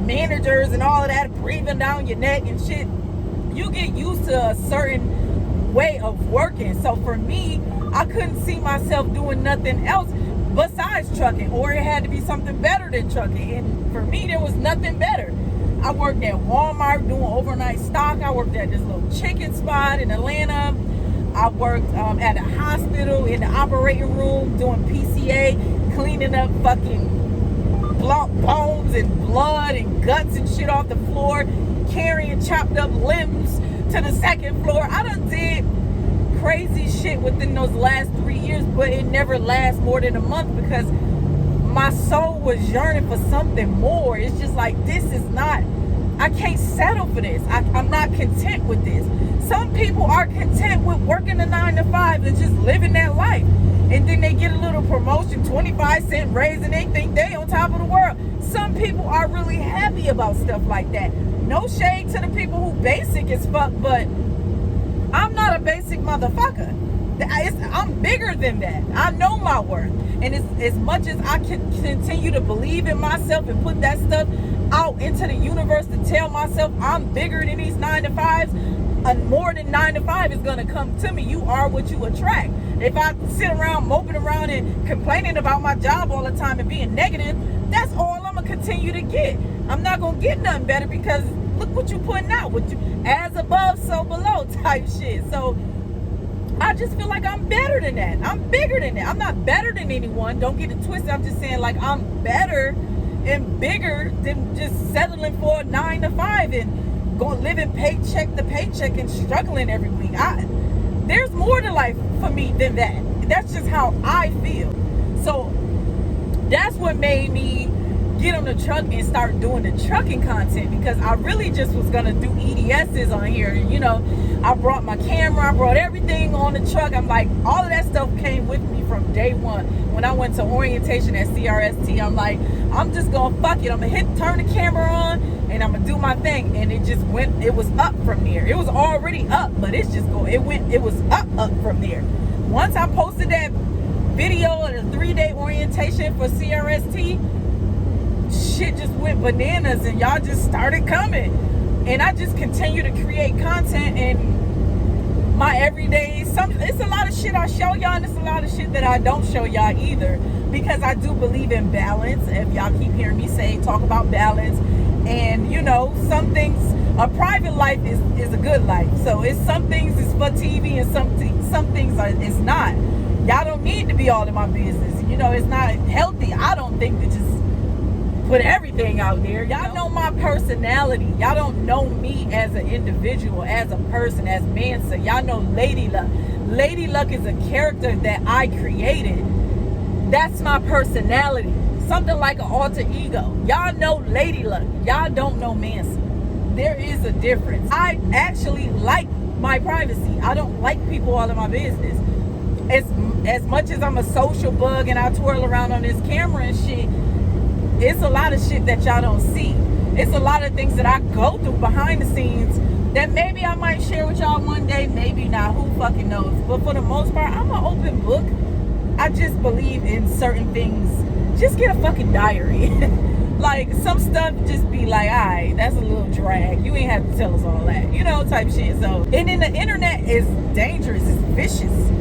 managers and all of that breathing down your neck and shit. You get used to a certain way of working. So for me, I couldn't see myself doing nothing else besides trucking, or it had to be something better than trucking. And for me, there was nothing better. I worked at Walmart doing overnight stock. I worked at this little chicken spot in Atlanta. I worked at a hospital in the operating room doing PCA, cleaning up fucking bones and blood and guts and shit off the floor, carrying chopped up limbs to the second floor. I done did crazy shit within those last 3 years, but it never lasts more than a month because my soul was yearning for something more. It's just like, this is not, I can't settle for this. I'm not content with this. Some people are content with working a 9 to 5 and just living that life. And then they get a little promotion, 25-cent raise, and they think they on top of the world. Some people are really happy about stuff like that. No shade to the people who basic as fuck, but I'm not a basic motherfucker. I'm bigger than that. I know my worth. And as much as I can continue to believe in myself and put that stuff out into the universe to tell myself I'm bigger than these 9 to 5s, more than 9 to 5 is going to come to me. You are what you attract. If I sit around moping around and complaining about my job all the time and being negative, that's all I'm going to continue to get. I'm not going to get nothing better because look what you putting out. What you, as above, so below type shit. So I just feel like I'm better than that. I'm bigger than that. I'm not better than anyone. Don't get it twisted. I'm just saying, like, I'm better and bigger than just settling for a 9 to 5 and going living paycheck to paycheck and struggling every week. There's more to life for me than that. That's just how I feel. So that's what made me get on the truck and start doing the trucking content, because I really just was gonna do EDSs on here. You know, I brought my camera, I brought everything on the truck. I'm like, all of that stuff came with me from day one. When I went to orientation at CRST, I'm like, I'm just gonna fuck it. I'm gonna turn the camera on and I'm gonna do my thing. And it just went, it was up from there. It was already up, but it's just going, it was up from there. Once I posted that video of the 3-day orientation for CRST, shit just went bananas and y'all just started coming. And I just continue to create content in my everyday. It's a lot of shit I show y'all, and it's a lot of shit that I don't show y'all either, because I do believe in balance. If y'all keep hearing me talk about balance, and you know, some things, a private life is a good life. So it's some things is for TV and some things it's not. Y'all don't need to be all in my business. You know, it's not healthy, I don't think, to just put everything out there. Y'all know my personality. Y'all don't know me as an individual, as a person, as Mansa. Y'all know Ladiiee Luck. Ladiiee Luck is a character that I created. That's my personality. Something like an alter ego. Y'all know Ladiiee Luck. Y'all don't know Mansa. There is a difference. I actually like my privacy. I don't like people all in my business. As much as I'm a social bug and I twirl around on this camera and shit, it's a lot of shit that y'all don't see. It's a lot of things that I go through behind the scenes that maybe I might share with y'all one day, maybe not, who fucking knows. But for the most part, I'm an open book. I just believe in certain things. Just get a fucking diary. Like, some stuff just be like, alright, that's a little drag. You ain't have to tell us all that, you know, type shit. So, and then the internet is dangerous, it's vicious.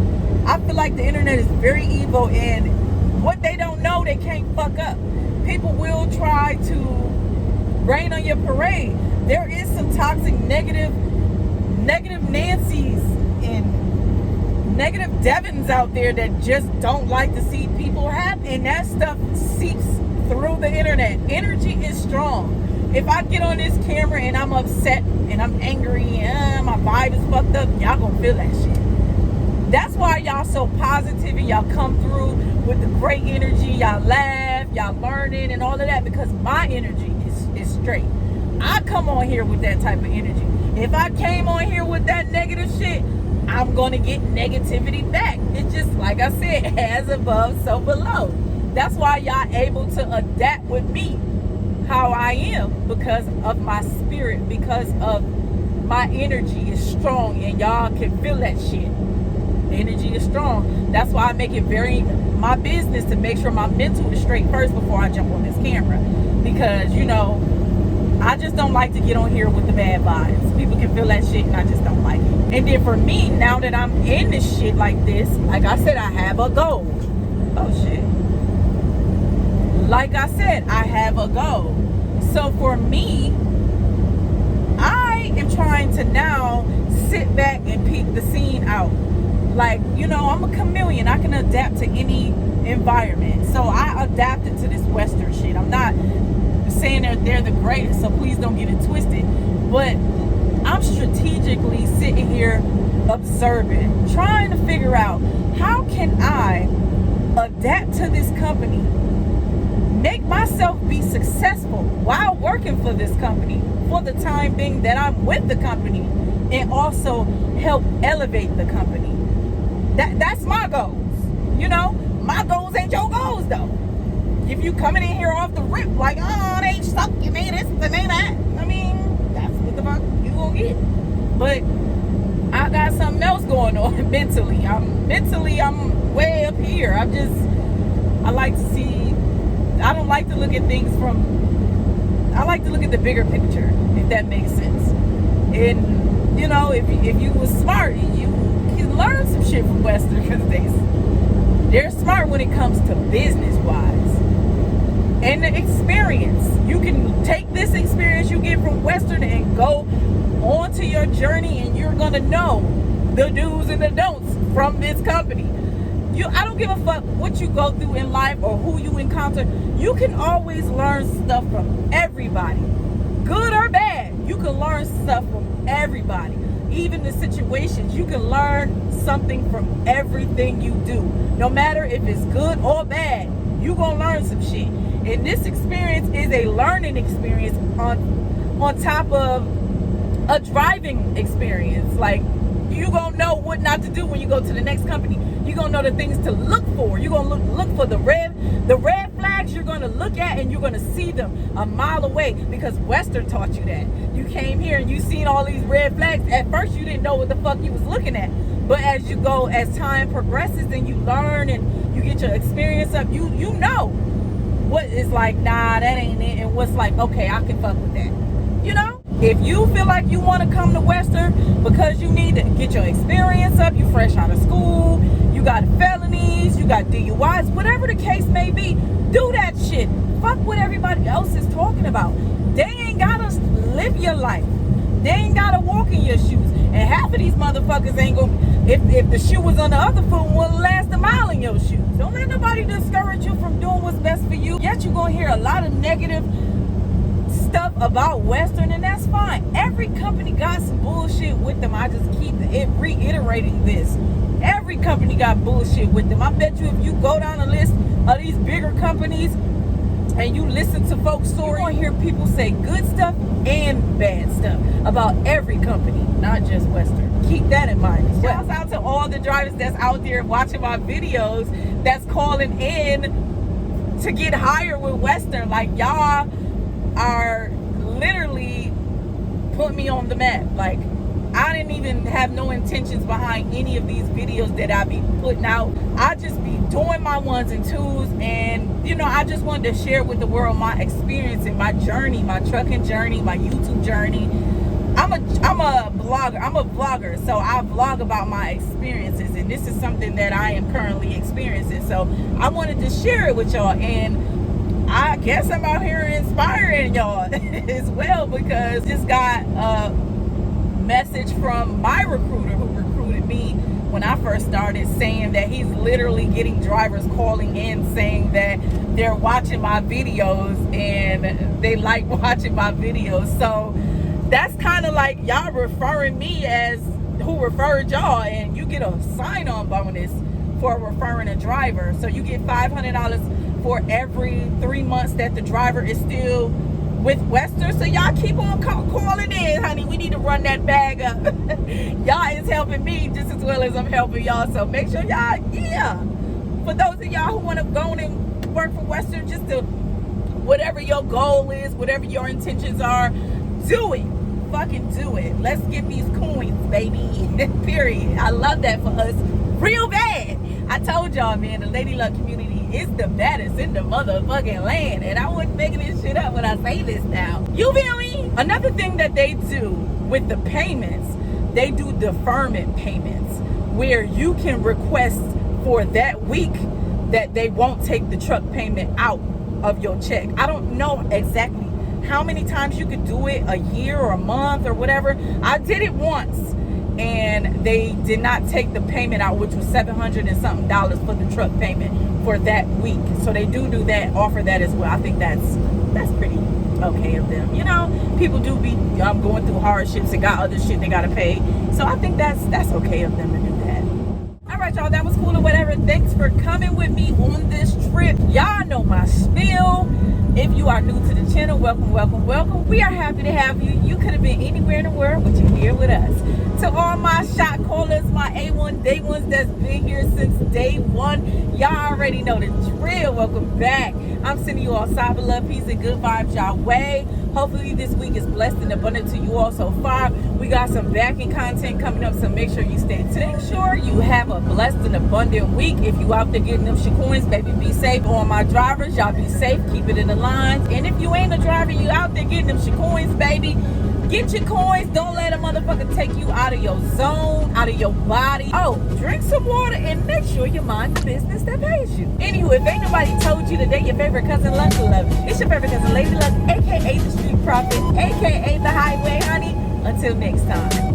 I feel like the internet is very evil, and what they don't know, they can't fuck up. People will try to rain on your parade. There is some toxic, negative Nancys and negative Devins out there that just don't like to see people happy, and that stuff seeps through the internet. Energy is strong. If I get on this camera and I'm upset and I'm angry and my vibe is fucked up, y'all gonna feel that shit. That's why y'all so positive and y'all come through with the great energy. Y'all laugh, y'all learning and all of that, because my energy is straight. I come on here with that type of energy. If I came on here with that negative shit, I'm gonna get negativity back. It's just like I said, as above, so below. That's why y'all able to adapt with me how I am, because of my spirit, because of my energy is strong, and y'all can feel that shit. The energy is strong. That's why I make it very my business to make sure my mental is straight first before I jump on this camera, because you know, I just don't like to get on here with the bad vibes. People can feel that shit and I just don't like it. And then for me, now that I'm in this shit like this, like I said, I have a goal. Oh shit. like I said, I have a goal. So for me, I am trying to now sit back and peek the scene out. Like, you know, I'm a chameleon. I can adapt to any environment. So I adapted to this Western shit. I'm not saying they're the greatest, so please don't get it twisted. But I'm strategically sitting here observing, trying to figure out how can I adapt to this company, make myself be successful while working for this company for the time being that I'm with the company, and also help elevate the company. That's my goals. You know, my goals ain't your goals though. If you coming in here off the rip like, oh, they suck, you made this, they made that, I mean, that's what the fuck you gonna get. But I got something else going on mentally. I'm way up here. I like to see, I don't like to look at things I like to look at the bigger picture, if that makes sense. And, you know, if you was smart, you can learn some shit from Western, because they're smart when it comes to business-wise. And the experience. You can take this experience you get from Western and go on to your journey, and you're going to know the do's and the don'ts from this company. I don't give a fuck what you go through in life or who you encounter. You can always learn stuff from everybody. Good or bad, you can learn stuff from everybody. Even the situations, you can learn something from everything you do. No matter if it's good or bad, you're going to learn some shit. And this experience is a learning experience on top of a driving experience. Like, you gonna know what not to do when you go to the next company. You're gonna know the things to look for. You're gonna look for the red flags. You're gonna look at, and you're gonna see them a mile away, because Western taught you that. You came here and you seen all these red flags. At first you didn't know what the fuck you was looking at, but as you go, as time progresses and you learn and you get your experience up, you know what is like, nah, that ain't it, and what's like, okay, I can fuck with that. You know? If you feel like you want to come to Western because you need to get your experience up, you fresh out of school, you got felonies, you got DUIs, whatever the case may be, do that shit. Fuck what everybody else is talking about. They ain't gotta live your life. They ain't gotta walk in your shoes. And half of these motherfuckers ain't gonna, if the shoe was on the other foot, wouldn't last a mile in your shoes. Don't let nobody discourage you from doing what's best for you. Yet you're gonna hear a lot of negative stuff about Western, and that's fine. Every company got some bullshit with them. I just keep reiterating this. Every company got bullshit with them. I bet you if you go down the list of these bigger companies and you listen to folks' stories, you're gonna hear people say good stuff and bad stuff about every company, not just Western. Keep that in mind. Shouts out to all the drivers that's out there watching my videos, that's calling in to get hired with Western. Like, y'all are literally put me on the map. Like, I didn't even have no intentions behind any of these videos that I be putting out. I just be doing my ones and twos, and you know, I just wanted to share with the world my experience and my journey, my trucking journey, my YouTube journey. I'm a blogger. I'm a vlogger, so I vlog about my experiences, and this is something that I am currently experiencing. So I wanted to share it with y'all, and I guess I'm out here inspiring y'all as well, because just got a message from my recruiter who recruited me when I first started, saying that he's literally getting drivers calling in saying that they're watching my videos and they like watching my videos. So that's kind of like y'all referring me as who referred y'all, and you get a sign-on bonus for referring a driver. So you get $500 for every 3 months that the driver is still with Western. So y'all keep on calling in, honey. We need to run that bag up. Y'all is helping me just as well as I'm helping y'all. So make sure y'all, for those of y'all who want to go and work for Western, just to, whatever your goal is, whatever your intentions are, do it. Fucking do it. Let's get these coins, baby. Period. I love that for us real bad. I told y'all, man, the Ladiiee Luck community is the baddest in the motherfucking land, and I wasn't making this shit up when I say this now. You feel me? Another thing that they do with the payments, they do deferment payments, where you can request for that week that they won't take the truck payment out of your check. I don't know exactly how many times you could do it, a year or a month or whatever. I did it once, and they did not take the payment out, which was $700 and something for the truck payment for that week. So they do that, offer that as well. I think that's pretty okay of them. You know, people do be going through hardships and got other shit they gotta pay. So I think that's okay of them to do that. All right, y'all, that was cool or whatever. Thanks for coming with me on this trip. Y'all know my spiel. If you are new to the channel, welcome, welcome, welcome. We are happy to have you. You could have been anywhere in the world, but you're here with us. To all my shot callers, my A1 day ones that's been here since day one, y'all already know the drill. Welcome back. I'm sending you all cyber love, peace, and good vibes y'all way. Hopefully this week is blessed and abundant to you all so far. We got some backing content coming up, so make sure you stay tuned. Make sure you have a blessed and abundant week. If you out there getting them shit coins, baby, be safe. All my drivers, y'all be safe. Keep it in the lines. And if you ain't a driver, you out there getting them shit coins, baby, get your coins. Don't let a motherfucker take you out of your zone, out of your body. Oh, drink some water and make sure you mind the business that pays you. Anywho, if ain't nobody told you today, your favorite cousin Luck love you. It's your favorite cousin Ladiiee Luck, aka the Street Prophet, aka the Highway Honey. Until next time.